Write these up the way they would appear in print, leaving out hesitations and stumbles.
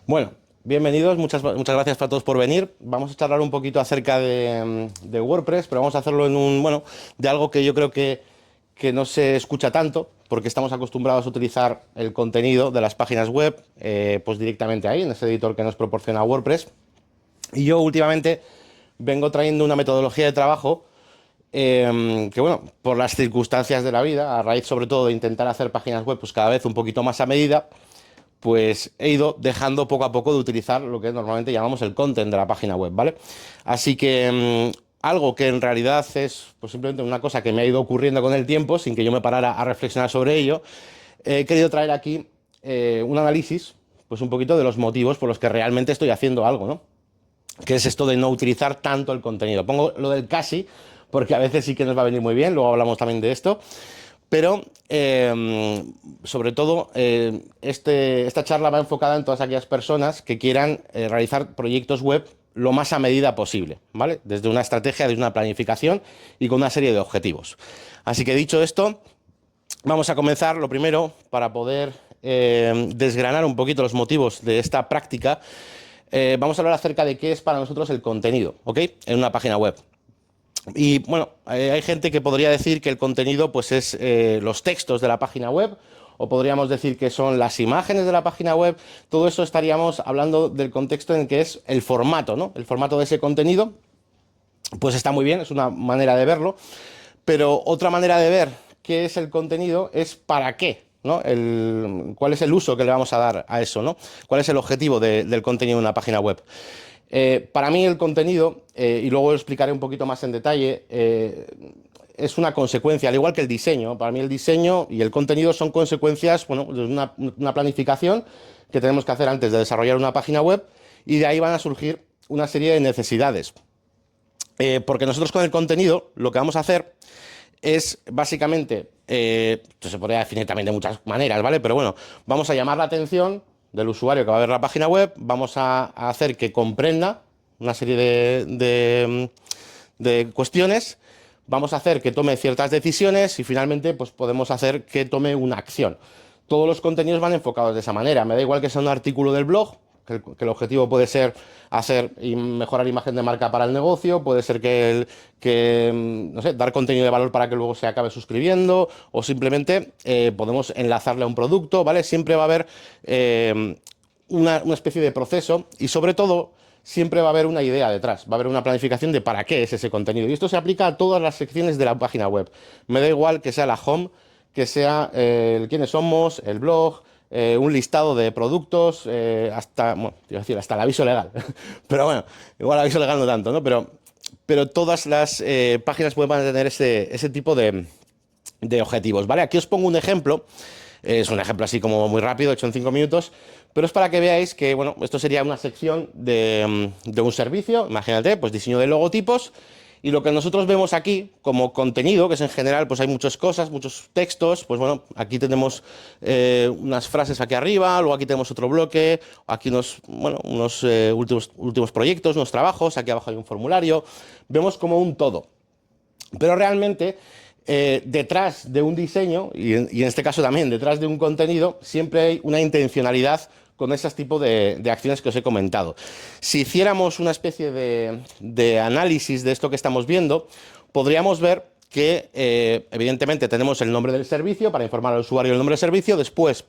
Bueno, bienvenidos, muchas gracias a todos por venir. Vamos a charlar un poquito acerca de WordPress, pero vamos a hacerlo de algo que yo creo que no se escucha tanto, porque estamos acostumbrados a utilizar el contenido de las páginas web, pues directamente ahí, en ese editor que nos proporciona WordPress. Y yo últimamente vengo trayendo una metodología de trabajo que, bueno, por las circunstancias de la vida, a raíz sobre todo de intentar hacer páginas web pues cada vez un poquito más a medida, pues he ido dejando poco a poco de utilizar lo que normalmente llamamos el content de la página web, ¿vale? Así que algo que en realidad es pues simplemente una cosa que me ha ido ocurriendo con el tiempo, sin que yo me parara a reflexionar sobre ello, he querido traer aquí un análisis, pues un poquito de los motivos por los que realmente estoy haciendo algo, ¿no? Que es esto de no utilizar tanto el contenido. Pongo lo del casi, porque a veces sí que nos va a venir muy bien, luego hablamos también de esto. Pero, sobre todo, esta charla va enfocada en todas aquellas personas que quieran realizar proyectos web lo más a medida posible, ¿vale? Desde una estrategia, desde una planificación y con una serie de objetivos. Así que dicho esto, vamos a comenzar. Lo primero, para poder desgranar un poquito los motivos de esta práctica, vamos a hablar acerca de qué es para nosotros el contenido, ¿ok? En una página web. Y bueno, hay gente que podría decir que el contenido pues es los textos de la página web, o podríamos decir que son las imágenes de la página web. Todo eso estaríamos hablando del contexto en el que es el formato, ¿no? El formato de ese contenido, pues está muy bien, es una manera de verlo, pero otra manera de ver qué es el contenido es para qué, ¿no? Cuál es el uso que le vamos a dar a eso, ¿no? ¿Cuál es el objetivo del contenido de una página web? Para mí el contenido, y luego lo explicaré un poquito más en detalle, es una consecuencia, al igual que el diseño. Para mí el diseño y el contenido son consecuencias, bueno, de una planificación que tenemos que hacer antes de desarrollar una página web, y de ahí van a surgir una serie de necesidades. Porque nosotros con el contenido lo que vamos a hacer es básicamente, esto se podría definir también de muchas maneras, ¿vale? Pero bueno, vamos a llamar la atención del usuario que va a ver la página web, vamos a hacer que comprenda una serie de cuestiones, vamos a hacer que tome ciertas decisiones y finalmente pues podemos hacer que tome una acción. Todos los contenidos van enfocados de esa manera. Me da igual que sea un artículo del blog, que el objetivo puede ser hacer y mejorar imagen de marca para el negocio, puede ser no sé, dar contenido de valor para que luego se acabe suscribiendo, o simplemente podemos enlazarle a un producto, ¿vale? Siempre va a haber una especie de proceso, y sobre todo siempre va a haber una idea detrás, va a haber una planificación de para qué es ese contenido. Y esto se aplica a todas las secciones de la página web. Me da igual que sea la home, que sea el quiénes somos, el blog, un listado de productos, hasta, bueno, iba a decir, hasta el aviso legal. Pero bueno, igual el aviso legal no tanto, ¿no? Pero todas las páginas web van a tener ese tipo de objetivos, ¿vale? Aquí os pongo un ejemplo. Es un ejemplo así como muy rápido, hecho en 5 minutos, pero es para que veáis que, bueno, esto sería una sección de un servicio. Imagínate, pues diseño de logotipos. Y lo que nosotros vemos aquí como contenido, que es en general, pues hay muchas cosas, muchos textos, pues bueno, aquí tenemos unas frases aquí arriba, luego aquí tenemos otro bloque, aquí unos últimos proyectos, unos trabajos, aquí abajo hay un formulario. Vemos como un todo. Pero realmente, detrás de un diseño, y en este caso también detrás de un contenido, siempre hay una intencionalidad con ese tipo de acciones que os he comentado. Si hiciéramos una especie de análisis de esto que estamos viendo, podríamos ver que evidentemente tenemos el nombre del servicio para informar al usuario del nombre del servicio. Después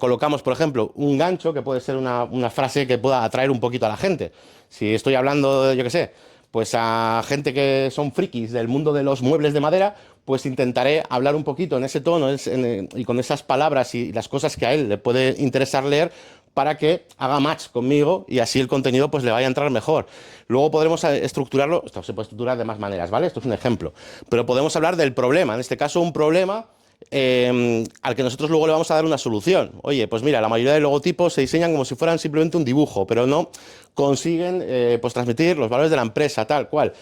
colocamos, por ejemplo, un gancho que puede ser una frase que pueda atraer un poquito a la gente. Si estoy hablando, yo qué sé, pues a gente que son frikis del mundo de los muebles de madera, pues intentaré hablar un poquito en ese tono y con esas palabras y las cosas que a él le puede interesar leer, para que haga match conmigo y así el contenido pues le vaya a entrar mejor. Luego podremos estructurarlo, esto se puede estructurar de más maneras, ¿vale? Esto es un ejemplo, pero podemos hablar del problema, en este caso un problema al que nosotros luego le vamos a dar una solución. Oye, pues mira, la mayoría de logotipos se diseñan como si fueran simplemente un dibujo, pero no consiguen pues transmitir los valores de la empresa, tal cual.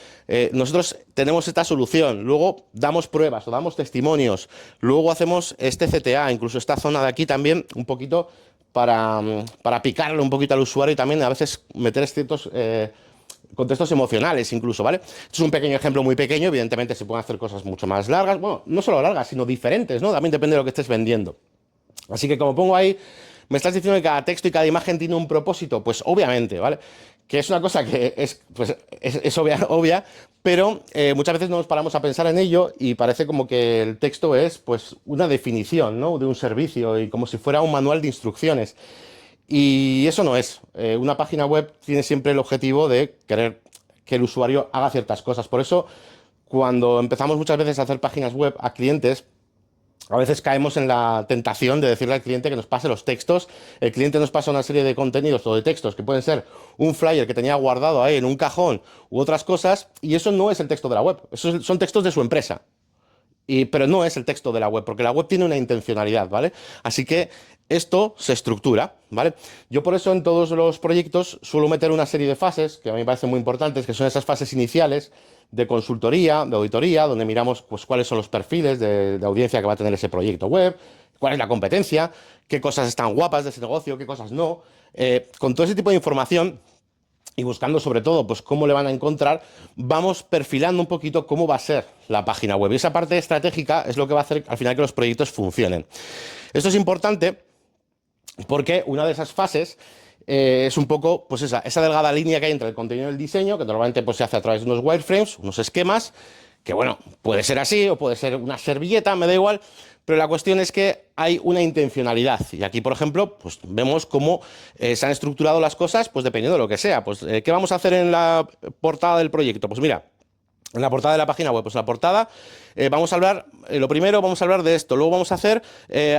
Nosotros tenemos esta solución, luego damos pruebas o damos testimonios, luego hacemos este CTA, incluso esta zona de aquí también, un poquito para picarle un poquito al usuario y también a veces meter ciertos contextos emocionales incluso, ¿vale? Esto es un pequeño ejemplo muy pequeño, evidentemente se pueden hacer cosas mucho más largas, bueno, no solo largas, sino diferentes, ¿no? También depende de lo que estés vendiendo. Así que como pongo ahí ¿Me estás diciendo que cada texto y cada imagen tiene un propósito? Pues obviamente, ¿vale? Que es una cosa que es, pues, es obvia, pero muchas veces no nos paramos a pensar en ello y parece como que el texto es pues una definición, ¿no? De un servicio y como si fuera un manual de instrucciones. Y eso no es. Una página web tiene siempre el objetivo de querer que el usuario haga ciertas cosas. Por eso, cuando empezamos muchas veces a hacer páginas web a clientes, a veces caemos en la tentación de decirle al cliente que nos pase los textos. El cliente nos pasa una serie de contenidos o de textos que pueden ser un flyer que tenía guardado ahí en un cajón u otras cosas, y eso no es el texto de la web. Esos son textos de su empresa. Pero no es el texto de la web, porque la web tiene una intencionalidad, ¿vale? Así que esto se estructura, ¿vale? Yo por eso en todos los proyectos suelo meter una serie de fases que a mí me parecen muy importantes, que son esas fases iniciales de consultoría, de auditoría, donde miramos pues, cuáles son los perfiles de audiencia que va a tener ese proyecto web, cuál es la competencia, qué cosas están guapas de ese negocio, qué cosas no. Con todo ese tipo de información y buscando sobre todo pues cómo le van a encontrar, vamos perfilando un poquito cómo va a ser la página web. Y esa parte estratégica es lo que va a hacer al final que los proyectos funcionen. Esto es importante porque una de esas fases es un poco pues esa delgada línea que hay entre el contenido y el diseño, que normalmente pues, se hace a través de unos wireframes, unos esquemas, que bueno, puede ser así o puede ser una servilleta, me da igual, pero la cuestión es que hay una intencionalidad. Y aquí, por ejemplo, pues vemos cómo se han estructurado las cosas, pues dependiendo de lo que sea. Pues, ¿qué vamos a hacer en la portada del proyecto? Pues mira, en la portada de la página web, pues en la portada vamos a hablar, lo primero vamos a hablar de esto, luego vamos a hacer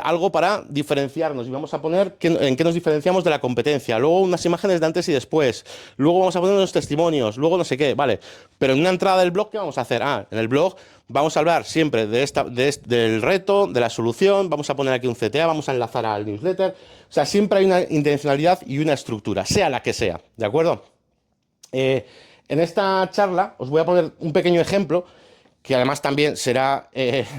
algo para diferenciarnos y vamos a poner en qué nos diferenciamos de la competencia, luego unas imágenes de antes y después, luego vamos a poner unos testimonios, luego no sé qué, vale, pero en una entrada del blog, ¿qué vamos a hacer? En el blog vamos a hablar siempre del reto, de la solución, vamos a poner aquí un CTA, vamos a enlazar al newsletter, o sea, siempre hay una intencionalidad y una estructura, sea la que sea, ¿de acuerdo? En esta charla os voy a poner un pequeño ejemplo que además también será,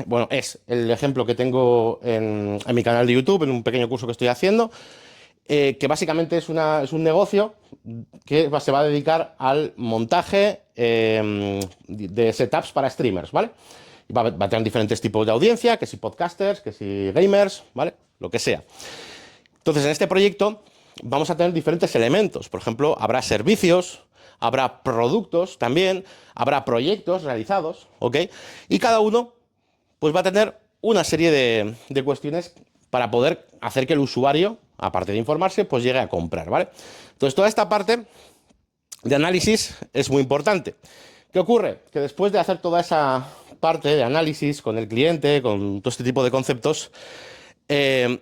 bueno, es el ejemplo que tengo en mi canal de YouTube, en un pequeño curso que estoy haciendo, que básicamente es un negocio que se va a dedicar al montaje de setups para streamers, ¿vale? Y va a tener diferentes tipos de audiencia, que si podcasters, que si gamers, ¿vale? Lo que sea. Entonces, en este proyecto vamos a tener diferentes elementos. Por ejemplo, habrá servicios, habrá productos también, habrá proyectos realizados, ¿ok? Y cada uno pues va a tener una serie de cuestiones para poder hacer que el usuario, aparte de informarse, pues llegue a comprar, ¿vale? Entonces, toda esta parte de análisis es muy importante. ¿Qué ocurre? Que después de hacer toda esa parte de análisis con el cliente, con todo este tipo de conceptos,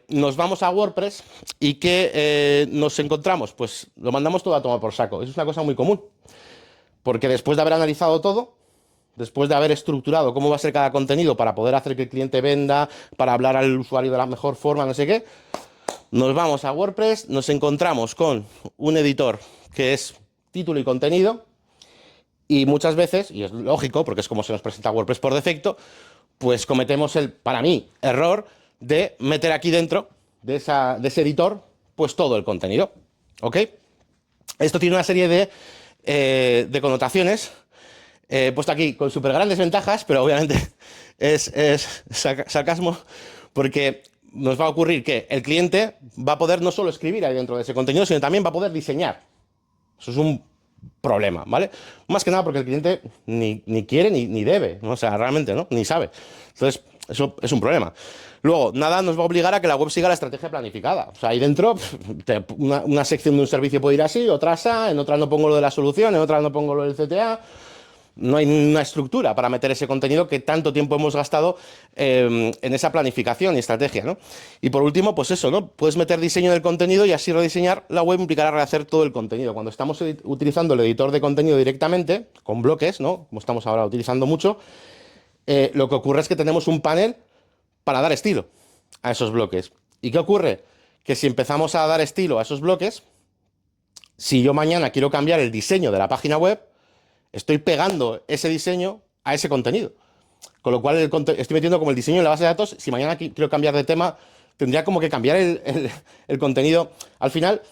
nos vamos a WordPress y ¿qué nos encontramos? Pues lo mandamos todo a tomar por saco. Eso es una cosa muy común. Porque después de haber analizado todo, después de haber estructurado cómo va a ser cada contenido para poder hacer que el cliente venda, para hablar al usuario de la mejor forma, no sé qué, nos vamos a WordPress, nos encontramos con un editor que es título y contenido, y muchas veces, y es lógico porque es como se nos presenta WordPress por defecto, pues cometemos el, para mí, error de meter aquí dentro de ese editor pues todo el contenido, ¿ok? Esto tiene una serie de connotaciones, puesto aquí con súper grandes ventajas, pero obviamente es sarcasmo, porque nos va a ocurrir que el cliente va a poder no solo escribir ahí dentro de ese contenido, sino también va a poder diseñar. Eso es un problema, ¿vale? Más que nada porque el cliente ni quiere ni debe, ¿no? O sea, realmente, ¿no? Ni sabe. Entonces, eso es un problema. Luego, nada nos va a obligar a que la web siga la estrategia planificada. O sea, ahí dentro, una sección de un servicio puede ir así, otra así, en otra no pongo lo de la solución, en otra no pongo lo del CTA. No hay una estructura para meter ese contenido que tanto tiempo hemos gastado en esa planificación y estrategia, ¿no? Y por último, pues eso, ¿no? Puedes meter diseño del contenido y así rediseñar la web implicará rehacer todo el contenido. Cuando estamos utilizando el editor de contenido directamente, con bloques, ¿no? Como estamos ahora utilizando mucho, lo que ocurre es que tenemos un panel para dar estilo a esos bloques. ¿Y qué ocurre? Que si empezamos a dar estilo a esos bloques, si yo mañana quiero cambiar el diseño de la página web, estoy pegando ese diseño a ese contenido. Con lo cual estoy metiendo como el diseño en la base de datos. Si mañana quiero cambiar de tema, tendría como que cambiar el contenido. Al final,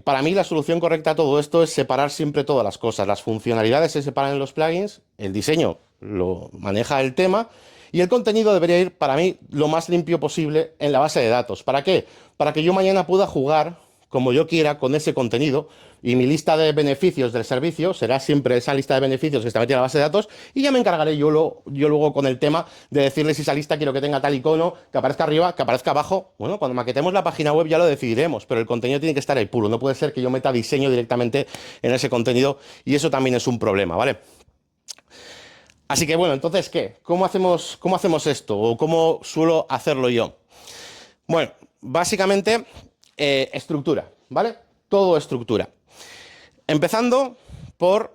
para mí la solución correcta a todo esto es separar siempre todas las cosas. Las funcionalidades se separan en los plugins, el diseño lo maneja el tema Y el contenido debería ir, para mí, lo más limpio posible en la base de datos. ¿Para qué? Para que yo mañana pueda jugar como yo quiera con ese contenido y mi lista de beneficios del servicio será siempre esa lista de beneficios que está metida en la base de datos y ya me encargaré yo luego con el tema de decirle si esa lista quiero que tenga tal icono, que aparezca arriba, que aparezca abajo. Bueno, cuando maquetemos la página web ya lo decidiremos, pero el contenido tiene que estar ahí puro. No puede ser que yo meta diseño directamente en ese contenido y eso también es un problema, ¿vale? Así que bueno, entonces, ¿qué? ¿Cómo hacemos esto? ¿O cómo suelo hacerlo yo? Bueno, básicamente, estructura, ¿vale? Todo estructura. Empezando por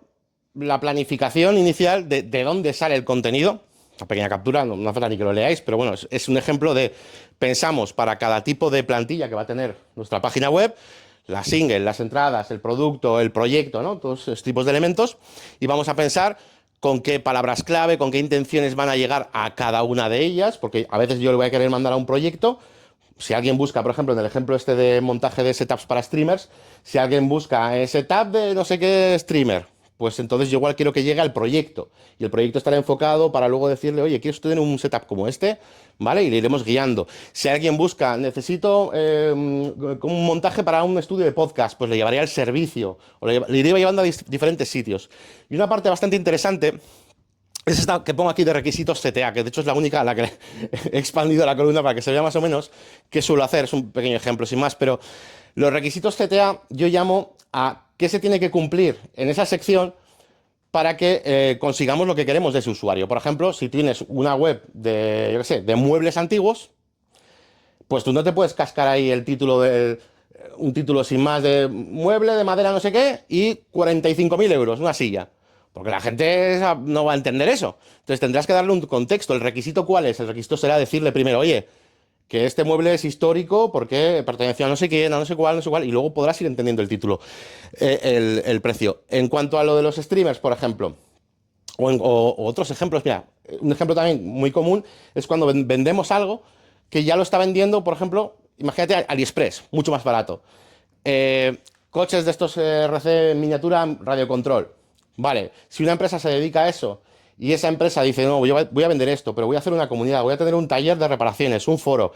la planificación inicial de dónde sale el contenido. Una pequeña captura, no hace falta ni que lo leáis, pero bueno, es un ejemplo de pensamos para cada tipo de plantilla que va a tener nuestra página web, la single, las entradas, el producto, el proyecto, ¿no? Todos esos tipos de elementos, y vamos a pensar con qué palabras clave, con qué intenciones van a llegar a cada una de ellas, porque a veces yo le voy a querer mandar a un proyecto. Si alguien busca, por ejemplo, en el ejemplo este de montaje de setups para streamers, si alguien busca setup de no sé qué streamer, pues entonces yo igual quiero que llegue al proyecto. Y el proyecto estará enfocado para luego decirle, oye, ¿quieres tener un setup como este? ¿Vale? Y le iremos guiando. Si alguien busca, necesito un montaje para un estudio de podcast, pues le llevaría al servicio, o le iría llevando a diferentes sitios. Y una parte bastante interesante es esta que pongo aquí de requisitos CTA, que de hecho es la única a la que he expandido la columna para que se vea más o menos qué suelo hacer. Es un pequeño ejemplo, sin más, pero los requisitos CTA yo llamo a qué se tiene que cumplir en esa sección para que consigamos lo que queremos de ese usuario. Por ejemplo, si tienes una web de, yo qué sé, de muebles antiguos, pues tú no te puedes cascar ahí el título de un título sin más de mueble de madera no sé qué y 45.000 euros, una silla. Porque la gente no va a entender eso. Entonces tendrás que darle un contexto. ¿El requisito cuál es? El requisito será decirle primero, oye, que este mueble es histórico porque pertenecía a no sé quién, a no sé cuál, no sé cuál, y luego podrás ir entendiendo el título, el precio. En cuanto a lo de los streamers, por ejemplo, o otros ejemplos, mira, un ejemplo también muy común es cuando vendemos algo que ya lo está vendiendo, por ejemplo, imagínate AliExpress, mucho más barato. Coches de estos RC miniatura radiocontrol. Vale, si una empresa se dedica a eso y esa empresa dice, no, voy a vender esto, pero voy a hacer una comunidad, voy a tener un taller de reparaciones, un foro,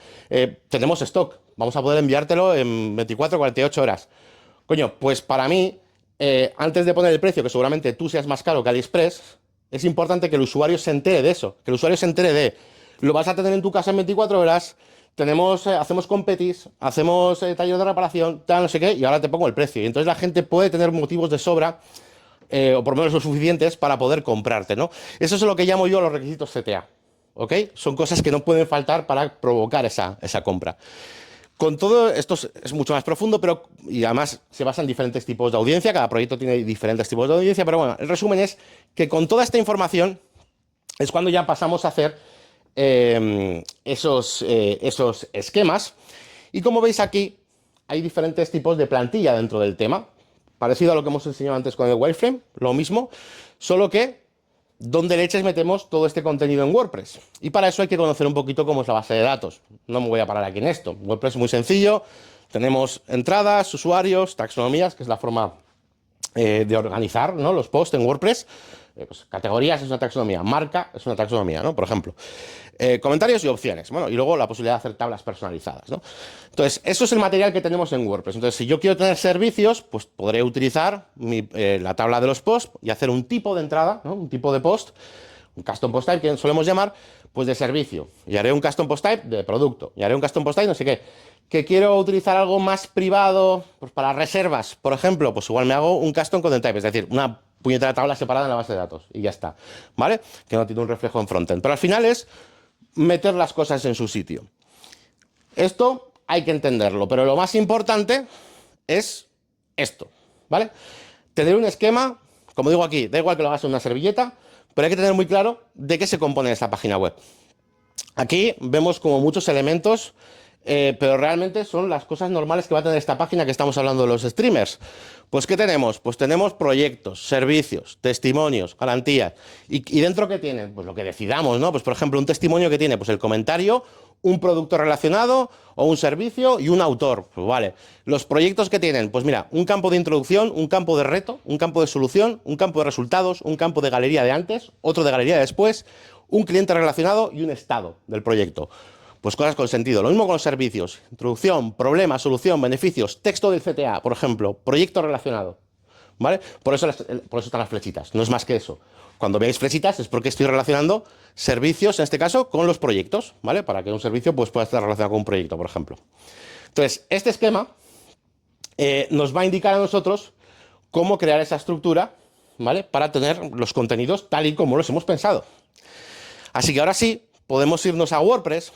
tenemos stock, vamos a poder enviártelo en 24, 48 horas. Coño, pues para mí, antes de poner el precio, que seguramente tú seas más caro que AliExpress, es importante que el usuario se entere de eso, que el usuario se entere de, lo vas a tener en tu casa en 24 horas, hacemos competis, hacemos taller de reparación, tal, no sé qué, y ahora te pongo el precio. Y entonces la gente puede tener motivos de sobra o por lo menos lo suficientes para poder comprarte, ¿no? Eso es lo que llamo yo los requisitos CTA, ¿ok? Son cosas que no pueden faltar para provocar esa compra. Con todo, esto es mucho más profundo, pero y además se basa en diferentes tipos de audiencia, cada proyecto tiene diferentes tipos de audiencia, pero bueno, el resumen es que con toda esta información es cuando ya pasamos a hacer esos esquemas, y como veis aquí, hay diferentes tipos de plantilla dentro del tema. Parecido a lo que hemos enseñado antes con el wireframe, lo mismo, solo que donde leches metemos todo este contenido en WordPress. Y para eso hay que conocer un poquito cómo es la base de datos. No me voy a parar aquí en esto. WordPress es muy sencillo. Tenemos entradas, usuarios, taxonomías, que es la forma de organizar, ¿no?, los posts en WordPress. Pues, categorías es una taxonomía, marca es una taxonomía, ¿no? Por ejemplo. Comentarios y opciones. Bueno, y luego la posibilidad de hacer tablas personalizadas, ¿no? Entonces, eso es el material que tenemos en WordPress. Entonces, si yo quiero tener servicios, pues podré utilizar la tabla de los posts y hacer un tipo de entrada, ¿no?, un tipo de post, un custom post type que solemos llamar, pues de servicio. Y haré un custom post type de producto. Y haré un custom post type no sé qué. Que quiero utilizar algo más privado, pues para reservas, por ejemplo, pues igual me hago un custom content type, es decir, una puñetera tabla separada en la base de datos y ya está, ¿vale? Que no tiene un reflejo en frontend. Pero al final es meter las cosas en su sitio. Esto hay que entenderlo, pero lo más importante es esto, ¿vale? Tener un esquema, como digo aquí, da igual que lo hagas en una servilleta, pero hay que tener muy claro de qué se compone esta página web. Aquí vemos como muchos elementos, pero realmente son las cosas normales que va a tener esta página que estamos hablando de los streamers. Pues, ¿qué tenemos? Pues tenemos proyectos, servicios, testimonios, garantías. ¿Y dentro qué tienen? Pues lo que decidamos, ¿no? Pues, por ejemplo, un testimonio que tiene, pues el comentario, un producto relacionado o un servicio y un autor. Pues vale. Los proyectos que tienen, pues mira, un campo de introducción, un campo de reto, un campo de solución, un campo de resultados, un campo de galería de antes, otro de galería de después, un cliente relacionado y un estado del proyecto. Pues cosas con sentido. Lo mismo con los servicios. Introducción, problema, solución, beneficios, texto del CTA, por ejemplo, proyecto relacionado. ¿Vale? Por eso están las flechitas. No es más que eso. Cuando veáis flechitas es porque estoy relacionando servicios, en este caso, con los proyectos, ¿vale? Para que un servicio pues, pueda estar relacionado con un proyecto, por ejemplo. Entonces, este esquema nos va a indicar a nosotros cómo crear esa estructura, ¿vale? Para tener los contenidos tal y como los hemos pensado. Así que ahora sí, podemos irnos a WordPress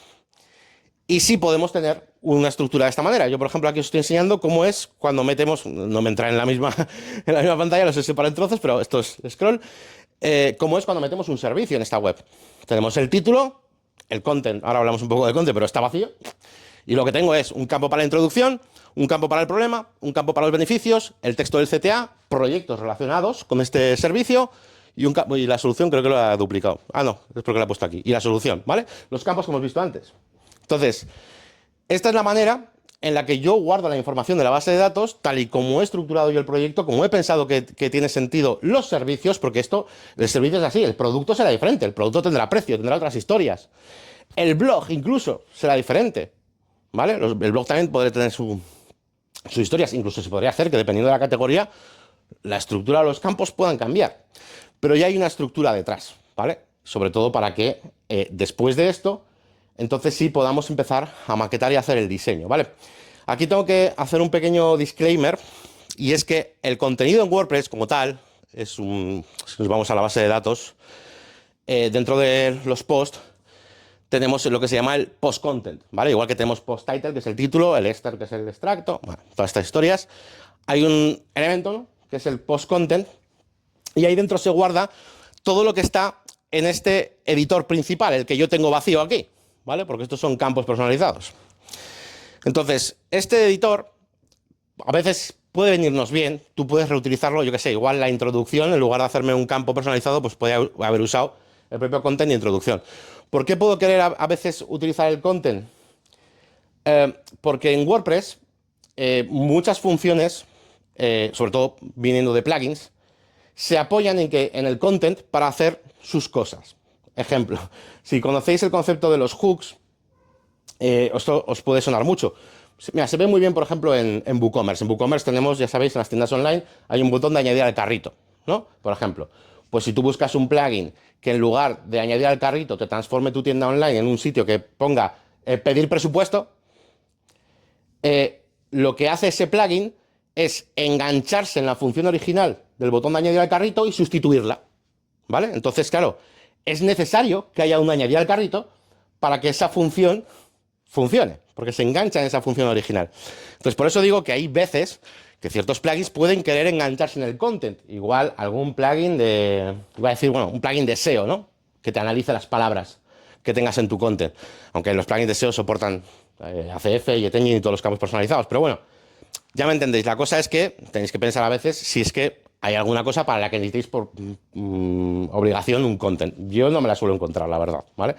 y sí podemos tener una estructura de esta manera. Yo, por ejemplo, aquí os estoy enseñando cómo es cuando metemos, no me entra en la misma pantalla, los he separado en trozos, pero esto es scroll, cómo es cuando metemos un servicio en esta web. Tenemos el título, el content, ahora hablamos un poco del content, pero está vacío. Y lo que tengo es un campo para la introducción, un campo para el problema, un campo para los beneficios, el texto del CTA, proyectos relacionados con este servicio y la solución creo que lo ha duplicado. Ah, no, es porque lo he puesto aquí. Y la solución, ¿vale? Los campos que hemos visto antes. Entonces, esta es la manera en la que yo guardo la información de la base de datos, tal y como he estructurado yo el proyecto, como he pensado que tiene sentido los servicios, porque el servicio es así, el producto será diferente, el producto tendrá precio, tendrá otras historias. El blog incluso será diferente, ¿vale? El blog también podrá tener sus historias, incluso se podría hacer que dependiendo de la categoría, la estructura de los campos puedan cambiar. Pero ya hay una estructura detrás, ¿vale? Sobre todo para que después de esto, entonces sí podamos empezar a maquetar y hacer el diseño, ¿vale? Aquí tengo que hacer un pequeño disclaimer, y es que el contenido en WordPress como tal, si nos vamos a la base de datos, dentro de los posts, tenemos lo que se llama el post-content, ¿vale? Igual que tenemos post-title, que es el título, el exter, que es el extracto, bueno, todas estas historias. Hay un elemento, ¿no?, que es el post-content, y ahí dentro se guarda todo lo que está en este editor principal, el que yo tengo vacío aquí, ¿vale? Porque estos son campos personalizados. Entonces, este editor a veces puede venirnos bien, tú puedes reutilizarlo, yo que sé, igual la introducción, en lugar de hacerme un campo personalizado, pues podría haber usado el propio content de introducción. ¿Por qué puedo querer a veces utilizar el content? Porque en WordPress muchas funciones, sobre todo viniendo de plugins, se apoyan en el content para hacer sus cosas. Ejemplo, si conocéis el concepto de los hooks, esto os puede sonar mucho. Mira, se ve muy bien, por ejemplo, en WooCommerce. En WooCommerce tenemos, ya sabéis, en las tiendas online hay un botón de añadir al carrito, ¿no? Por ejemplo, pues si tú buscas un plugin que en lugar de añadir al carrito te transforme tu tienda online en un sitio que ponga pedir presupuesto, lo que hace ese plugin es engancharse en la función original del botón de añadir al carrito y sustituirla, ¿vale? Entonces, claro, es necesario que haya un añadir al carrito para que esa función funcione, porque se engancha en esa función original. Entonces, por eso digo que hay veces que ciertos plugins pueden querer engancharse en el content. Igual algún plugin iba a decir, bueno, un plugin de SEO, ¿no?, que te analice las palabras que tengas en tu content. Aunque los plugins de SEO soportan ACF y Etengine y todos los campos personalizados. Pero bueno, ya me entendéis. La cosa es que tenéis que pensar a veces si es que hay alguna cosa para la que necesitéis por obligación un content. Yo no me la suelo encontrar, la verdad, ¿vale?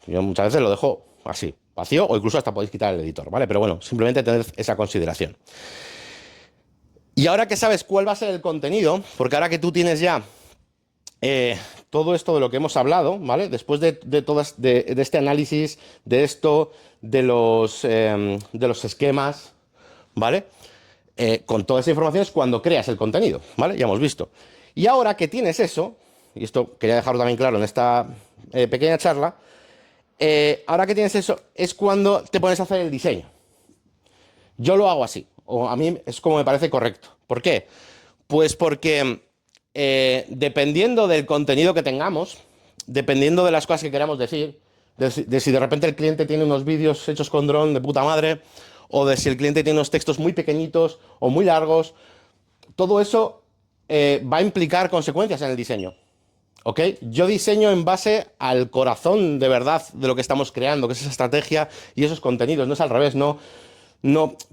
Yo muchas veces lo dejo así, vacío, o incluso hasta podéis quitar el editor, ¿vale? Pero bueno, simplemente tened esa consideración. Y ahora que sabes cuál va a ser el contenido, porque ahora que tú tienes ya todo esto de lo que hemos hablado, ¿vale? Después de este análisis, de esto, de los esquemas, ¿vale? Con toda esa información es cuando creas el contenido, ¿vale? Ya hemos visto. Y ahora que tienes eso, y esto quería dejarlo también claro en esta pequeña charla, ahora que tienes eso es cuando te pones a hacer el diseño. Yo lo hago así, o a mí es como me parece correcto. ¿Por qué? Pues porque dependiendo del contenido que tengamos, dependiendo de las cosas que queramos decir, de si de repente el cliente tiene unos vídeos hechos con dron de puta madre, o de si el cliente tiene unos textos muy pequeñitos o muy largos, todo eso va a implicar consecuencias en el diseño. ¿Ok? Yo diseño en base al corazón de verdad de lo que estamos creando, que es esa estrategia y esos contenidos, no es al revés, no.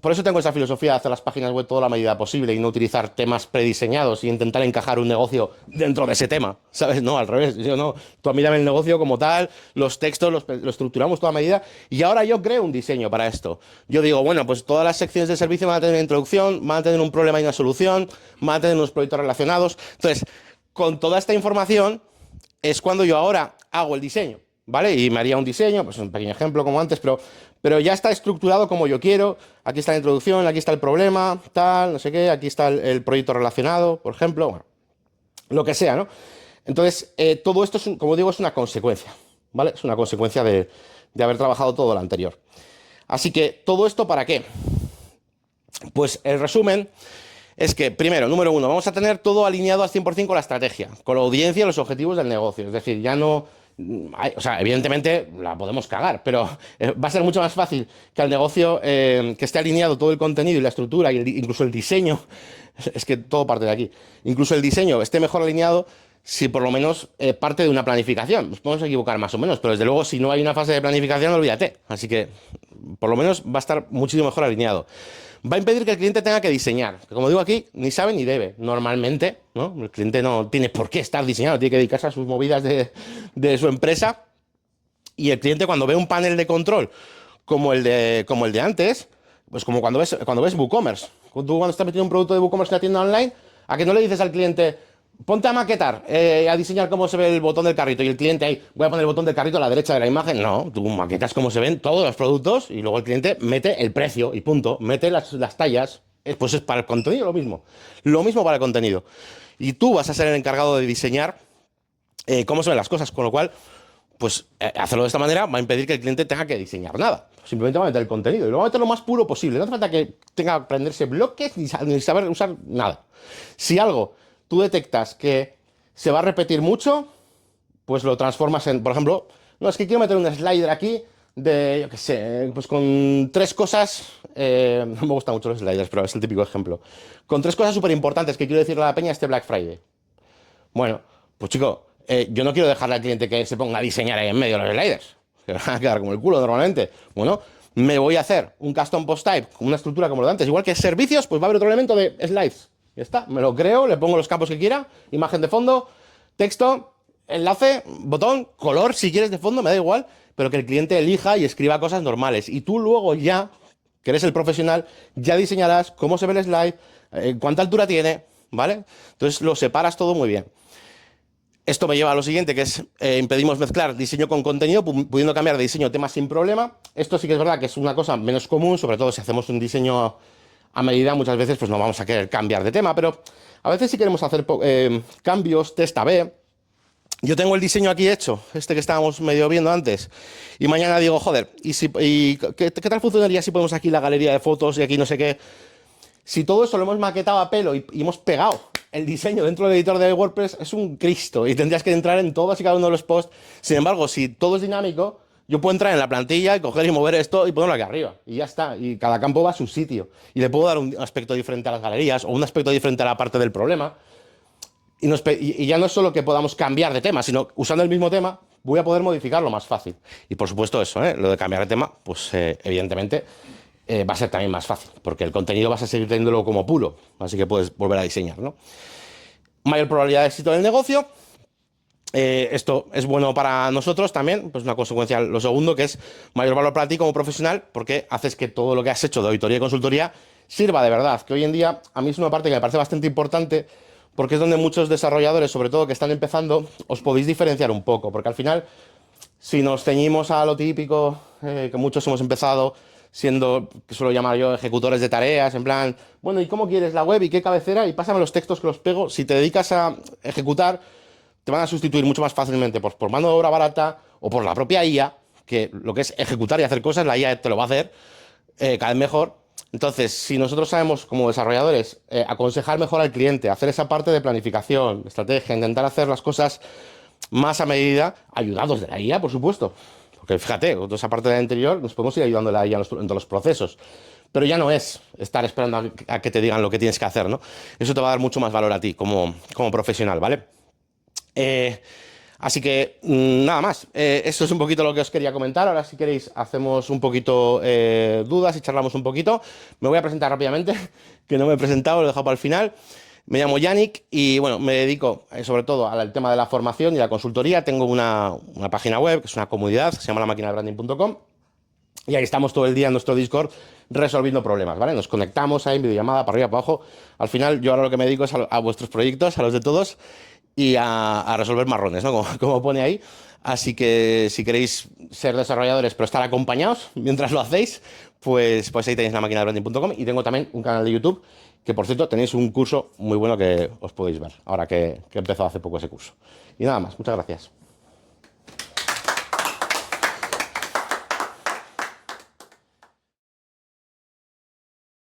Por eso tengo esa filosofía de hacer las páginas web toda la medida posible y no utilizar temas prediseñados y intentar encajar un negocio dentro de ese tema, ¿sabes? No, al revés. Yo no. Tú a mí dame el negocio como tal, los textos lo estructuramos toda medida y ahora yo creo un diseño para esto. Yo digo, bueno, pues todas las secciones de servicio van a tener una introducción, van a tener un problema y una solución, van a tener unos proyectos relacionados. Entonces, con toda esta información, es cuando yo ahora hago el diseño, ¿vale? Y me haría un diseño, pues un pequeño ejemplo como antes, pero ya está estructurado como yo quiero. Aquí está la introducción, aquí está el problema, tal, no sé qué, aquí está el proyecto relacionado, por ejemplo, bueno, lo que sea, ¿no? Entonces, todo esto, como digo, es una consecuencia, ¿vale? Es una consecuencia de haber trabajado todo lo anterior. Así que, ¿todo esto para qué? Pues el resumen es que, primero, número uno, vamos a tener todo alineado al 100% con la estrategia, con la audiencia y los objetivos del negocio. Es decir, ya no... O sea, evidentemente la podemos cagar, pero va a ser mucho más fácil que al negocio que esté alineado todo el contenido y la estructura y incluso el diseño, es que todo parte de aquí, incluso el diseño esté mejor alineado si por lo menos parte de una planificación. Nos podemos equivocar más o menos, pero desde luego si no hay una fase de planificación, olvídate. Así que por lo menos va a estar muchísimo mejor alineado. Va a impedir que el cliente tenga que diseñar. Que como digo aquí, ni sabe ni debe. Normalmente, ¿no? El cliente no tiene por qué estar diseñado, tiene que dedicarse a sus movidas de su empresa. Y el cliente cuando ve un panel de control como el de antes, pues como cuando ves WooCommerce. Tú cuando estás metiendo un producto de WooCommerce en la tienda online, ¿a que no le dices al cliente, ponte a maquetar, a diseñar cómo se ve el botón del carrito? Y el cliente ahí, voy a poner el botón del carrito a la derecha de la imagen. No, tú maquetas cómo se ven todos los productos y luego el cliente mete el precio y punto, mete las tallas. Pues es para el contenido lo mismo. Lo mismo para el contenido. Y tú vas a ser el encargado de diseñar cómo se ven las cosas, con lo cual pues hacerlo de esta manera va a impedir que el cliente tenga que diseñar nada. Simplemente va a meter el contenido y lo va a meter lo más puro posible. No hace falta que tenga que aprenderse bloques ni saber usar nada. Si algo tú detectas que se va a repetir mucho, pues lo transformas en, por ejemplo, no, es que quiero meter un slider aquí de, yo qué sé, pues con tres cosas, no me gustan mucho los sliders, pero es el típico ejemplo, con tres cosas súper importantes que quiero decirle a la peña este Black Friday. Bueno, pues chico, yo no quiero dejarle al cliente que se ponga a diseñar ahí en medio de los sliders, que van a quedar como el culo normalmente. Bueno, me voy a hacer un custom post type con una estructura como lo de antes. Igual que servicios, pues va a haber otro elemento de slides. Ya está, me lo creo, le pongo los campos que quiera, imagen de fondo, texto, enlace, botón, color si quieres de fondo, me da igual, pero que el cliente elija y escriba cosas normales. Y tú luego ya, que eres el profesional, ya diseñarás cómo se ve el slide, cuánta altura tiene, ¿vale? Entonces lo separas todo muy bien. Esto me lleva a lo siguiente, que es impedimos mezclar diseño con contenido, pudiendo cambiar de diseño temas sin problema. Esto sí que es verdad que es una cosa menos común, sobre todo si hacemos un diseño a medida, muchas veces pues no vamos a querer cambiar de tema, pero a veces sí queremos hacer cambios, test A/B. Yo tengo el diseño aquí hecho, este que estábamos medio viendo antes, y mañana digo, joder, ¿qué tal funcionaría si ponemos aquí la galería de fotos y aquí no sé qué? Si todo eso lo hemos maquetado a pelo y hemos pegado el diseño dentro del editor de WordPress, es un Cristo y tendrías que entrar en todos y cada uno de los posts. Sin embargo, si todo es dinámico, yo puedo entrar en la plantilla y coger y mover esto y ponerlo aquí arriba. Y ya está. Y cada campo va a su sitio. Y le puedo dar un aspecto diferente a las galerías o un aspecto diferente a la parte del problema. Y ya no es solo que podamos cambiar de tema, sino usando el mismo tema voy a poder modificarlo más fácil. Y por supuesto eso, lo de cambiar de tema, pues evidentemente va a ser también más fácil, porque el contenido vas a seguir teniéndolo como puro, así que puedes volver a diseñar, ¿no? Mayor probabilidad de éxito del negocio. Esto es bueno para nosotros también, pues una consecuencia, lo segundo, que es mayor valor para ti como profesional, porque haces que todo lo que has hecho de auditoría y consultoría sirva de verdad, que hoy en día a mí es una parte que me parece bastante importante, porque es donde muchos desarrolladores, sobre todo que están empezando, os podéis diferenciar un poco, porque al final, si nos ceñimos a lo típico, que muchos hemos empezado siendo, que suelo llamar yo, ejecutores de tareas, en plan, bueno, ¿y cómo quieres la web y qué cabecera? Y pásame los textos que los pego. Si te dedicas a ejecutar, te van a sustituir mucho más fácilmente pues, por mano de obra barata o por la propia IA, que lo que es ejecutar y hacer cosas, la IA te lo va a hacer cada vez mejor. Entonces, si nosotros sabemos como desarrolladores aconsejar mejor al cliente, hacer esa parte de planificación, estrategia, intentar hacer las cosas más a medida, ayudados de la IA, por supuesto. Porque fíjate, toda esa parte del anterior nos podemos ir ayudando a la IA en todos los procesos. Pero ya no es estar esperando a que te digan lo que tienes que hacer, ¿no? Eso te va a dar mucho más valor a ti como profesional, ¿vale? Así que nada más. Eso es un poquito lo que os quería comentar. Ahora, si queréis, hacemos un poquito dudas y charlamos un poquito. Me voy a presentar rápidamente, que no me he presentado, lo he dejado para el final. Me llamo Yannick y bueno, me dedico sobre todo al tema de la formación y la consultoría. Tengo una página web, que es una comunidad, que se llama lamaquinadebranding.com. Y ahí estamos todo el día en nuestro Discord resolviendo problemas, ¿vale? Nos conectamos ahí en videollamada, para arriba, para abajo. Al final, yo ahora lo que me dedico es a vuestros proyectos, a los de todos. y a resolver marrones, ¿no? Como pone ahí. Así que si queréis ser desarrolladores pero estar acompañados mientras lo hacéis, pues ahí tenéis la máquina de branding.com y tengo también un canal de YouTube que, por cierto, tenéis un curso muy bueno que os podéis ver ahora que he empezado hace poco ese curso. Y nada más, muchas gracias.